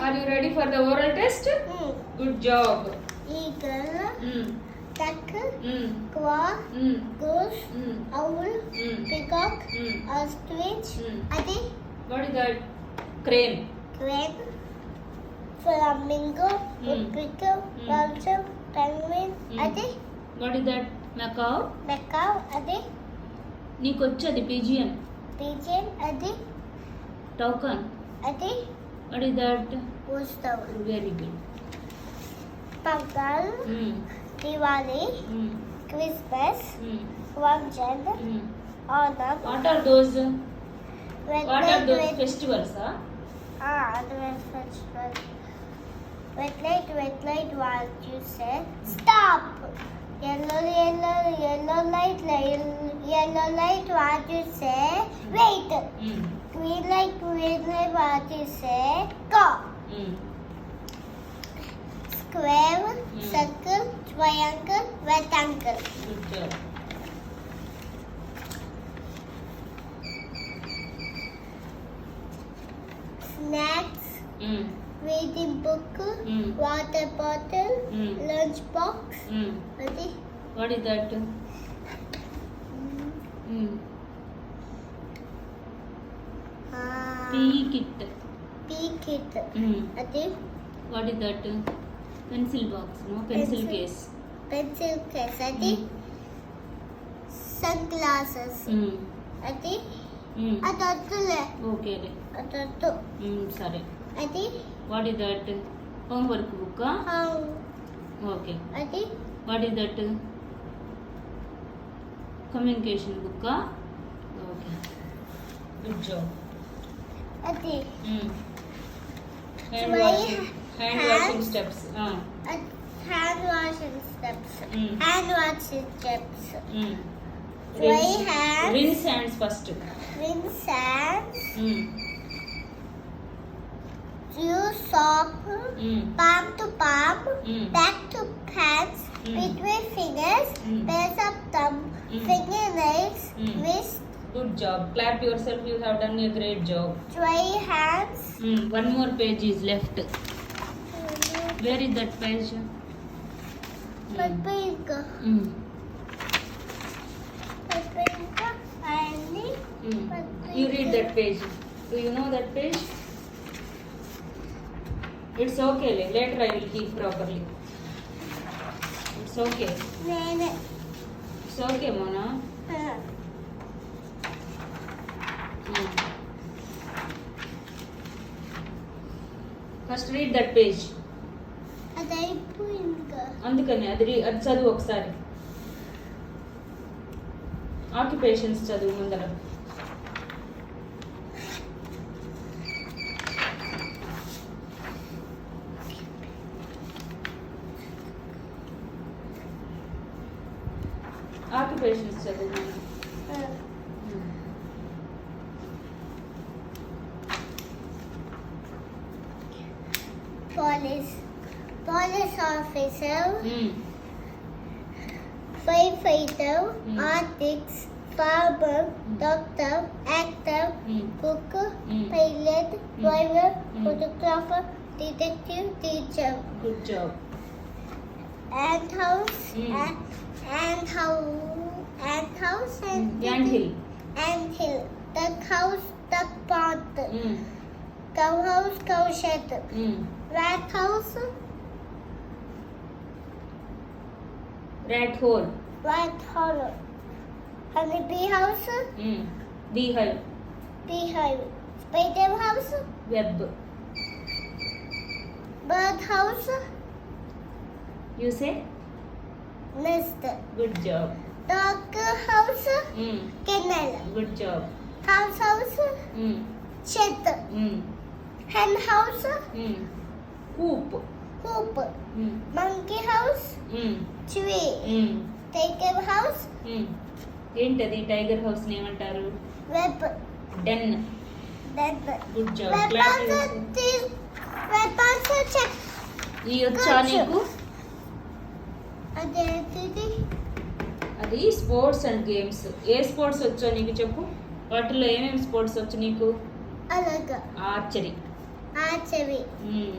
Are you ready for the oral test? Good job. Eagle, duck, quack, goose, owl, peacock, ostrich, adi, What is that? Crane. crane, flamingo, woodpecker, vulture, penguin, adi, What is that? Macaw. macaw, adi, నీకు వచ్చేది pigeon. pigeon, adi, Toucan. adi, What is that? rooster, Very good. Pongal, Diwali, Christmas, Ramjan, Onam, What are those? Red What are light, those red festivals? Huh? the red festival. Red light, what you say? Stop! Yellow light, yellow light, what you say? Wait! Green light, what you say? Go! Square, circle, triangle, rectangle. Good job. Snacks, reading book, water bottle, lunch box. Ready? What is that? Pea kit. Pea kit. Ready? What is that? Pencil box. No, pencil Pencil. case. Pencil case. Ready? Sunglasses. Ready? Adultule. Okay. Adult. Sorry. Ready? What is that? Homework book. How? Okay. Ready? What is that? Communication book. Okay. Good job. Ready? Hand My washing hands. steps. Hand washing steps. Mm. Hand washing steps. Dry Rinse, hands. rinse hands first. Rinse hands. Mm. Use soap. Palm to palm. Back to hands. Between fingers. Base of thumb. Fingernails. Wrist. Good job. Clap yourself. You have done a great job. Dry hands. One more page is left. Where is that page? My finger. My finger. And You read that page. Do you know that page? It's okay. Later I will keep properly. It's okay. Nene. It's okay, Mona. First read that page. అదే finger. అందుకని అది చదువు ఒకసారి. Occupations చదువు ముందర. Occupations చదువు ముందర. Police officer, firefighter, artist, farmer, doctor, actor, cook, pilot, driver, photographer, detective, teacher. Good job. Ant house, ant house, Ant hill. ant hill. Duck house, duck pond. Cow house, cow shed. Rat house, Rat hole. rat hole. Honey bee house, Beehive. beehive. Spider house, Web. bird house, You say? nest. Good job. Dog house, kennel. Good job. House, shed. Hen house, Hoop. hoop. Monkey house, tree. Tiger house, ఏంటది tiger house ఏమంటారు? web. Den. Dead. Good job. Weapons check. ఈ వచ్చా నీకు? అదేంటిది? అది sports and games. ఏ sports వచ్చో నీకు చెప్పు. వాటిలో ఏమేమి స్పోర్ట్స్ వచ్చు నీకు? అలాగా. ఆర్చరీ. చెవి Mm.